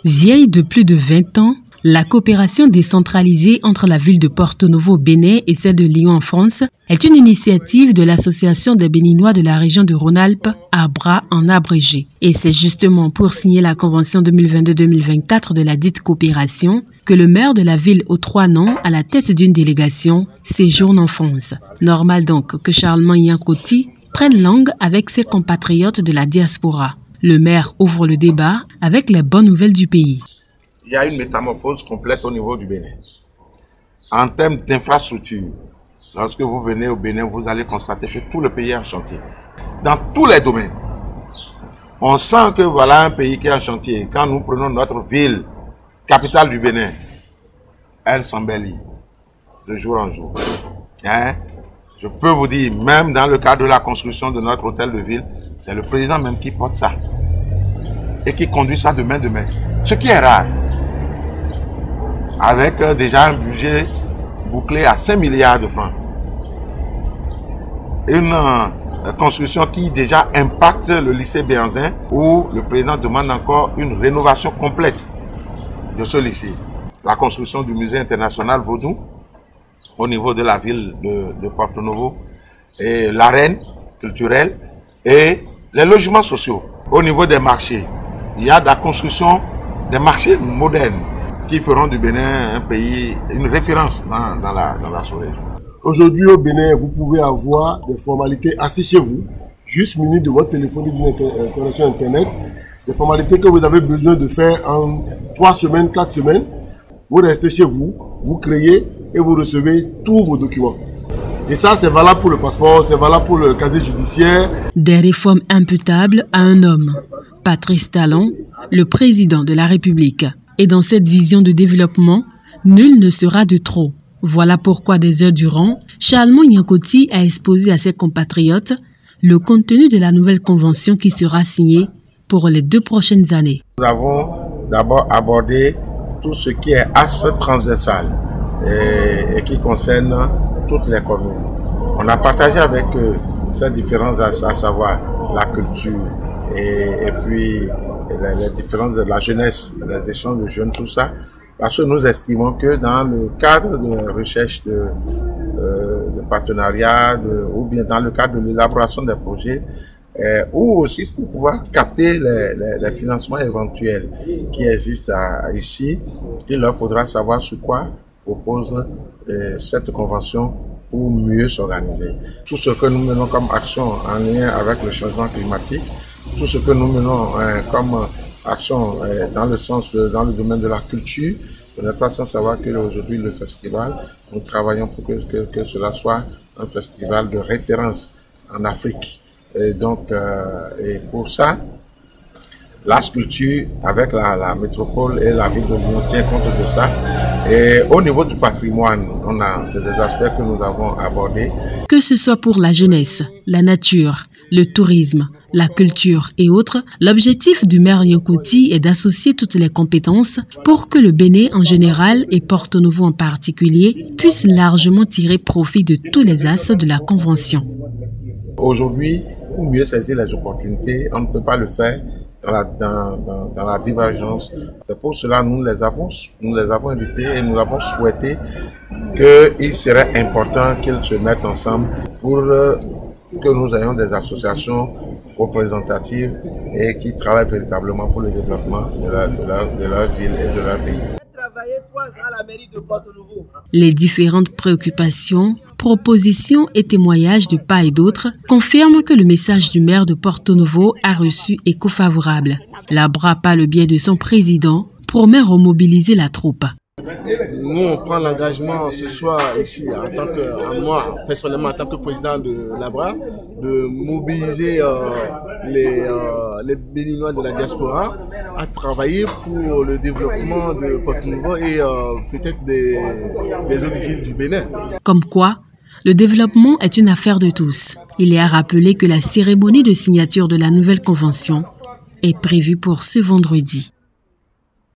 Vieille de plus de 20 ans, la coopération décentralisée entre la ville de Porto Novo au Bénin et celle de Lyon en France est une initiative de l'Association des Béninois de la région de Rhône-Alpes, ABRA en abrégé. Et c'est justement pour signer la convention 2022-2024 de la dite coopération que le maire de la ville aux 3 noms, à la tête d'une délégation, séjourne en France. Normal donc que Charlemagne Yankoti prenne langue avec ses compatriotes de la diaspora. Le maire ouvre le débat avec les bonnes nouvelles du pays. Il y a une métamorphose complète au niveau du Bénin. En termes d'infrastructure, lorsque vous venez au Bénin, vous allez constater que tout le pays est en chantier. Dans tous les domaines. On sent que voilà un pays qui est en chantier. Quand nous prenons notre ville, capitale du Bénin, elle s'embellit de jour en jour. Je peux vous dire, même dans le cadre de la construction de notre hôtel de ville, c'est le président même qui porte ça. Et qui conduit ça de main de maître. Ce qui est rare. Avec déjà un budget bouclé à 5 milliards de francs. Une construction qui déjà impacte le lycée Béanzin, où le président demande encore une rénovation complète de ce lycée. La construction du musée international Vaudou, au niveau de la ville de Porto Novo, et l'arène culturelle et les logements sociaux. Au niveau des marchés, il y a de la construction des marchés modernes qui feront du Bénin un pays, une référence dans la sous-région. Aujourd'hui au Bénin, vous pouvez avoir des formalités assis chez vous, juste munis de votre téléphone et d'une connexion Internet, des formalités que vous avez besoin de faire en 3 semaines, 4 semaines. Vous restez chez vous, vous créez et vous recevez tous vos documents. Et ça, c'est valable pour le passeport, c'est valable pour le casier judiciaire. Des réformes imputables à un homme, Patrice Talon, le président de la République. Et dans cette vision de développement, nul ne sera de trop. Voilà pourquoi des heures durant, Charlemagne Yankoti a exposé à ses compatriotes le contenu de la nouvelle convention qui sera signée pour les 2 prochaines années. Nous avons d'abord abordé tout ce qui est axe transversal et qui concerne toutes les communes. On a partagé avec eux ces différents axes, à savoir la culture et puis les différences de la jeunesse, les échanges de jeunes, tout ça, parce que nous estimons que dans le cadre de recherche de partenariat ou bien dans le cadre de l'élaboration des projets, ou aussi pour pouvoir capter les financements éventuels qui existent ici, il leur faudra savoir sur quoi propose cette convention pour mieux s'organiser. Tout ce que nous menons comme action en lien avec le changement climatique, tout ce que nous menons comme action dans le domaine de la culture, vous n'êtes pas sans savoir qu'aujourd'hui le festival, nous travaillons pour que cela soit un festival de référence en Afrique. Et donc, et pour ça, la sculpture avec la métropole et la ville de Lyon tient compte de ça. Et au niveau du patrimoine, c'est des aspects que nous avons abordés. Que ce soit pour la jeunesse, la nature, le tourisme, la culture et autres, l'objectif du maire Yankoti est d'associer toutes les compétences pour que le Bénin en général et Porto Novo en particulier puissent largement tirer profit de tous les astres de la Convention. Aujourd'hui, pour mieux saisir les opportunités, on ne peut pas le faire dans la divergence. C'est pour cela que nous les avons invités et nous avons souhaité qu'il serait important qu'ils se mettent ensemble pour que nous ayons des associations représentatives et qui travaillent véritablement pour le développement de leur ville et de leur pays. Les différentes préoccupations, propositions et témoignages de part et d'autre confirment que le message du maire de Porto Novo a reçu écho favorable. L'ABRA, par le biais de son président, promet remobiliser la troupe. Nous, on prend l'engagement ce soir ici, moi personnellement en tant que président de l'ABRA, de mobiliser les Béninois de la diaspora à travailler pour le développement de Porto Novo et peut-être des autres villes du Bénin. Comme quoi, le développement est une affaire de tous. Il est à rappeler que la cérémonie de signature de la nouvelle convention est prévue pour ce vendredi.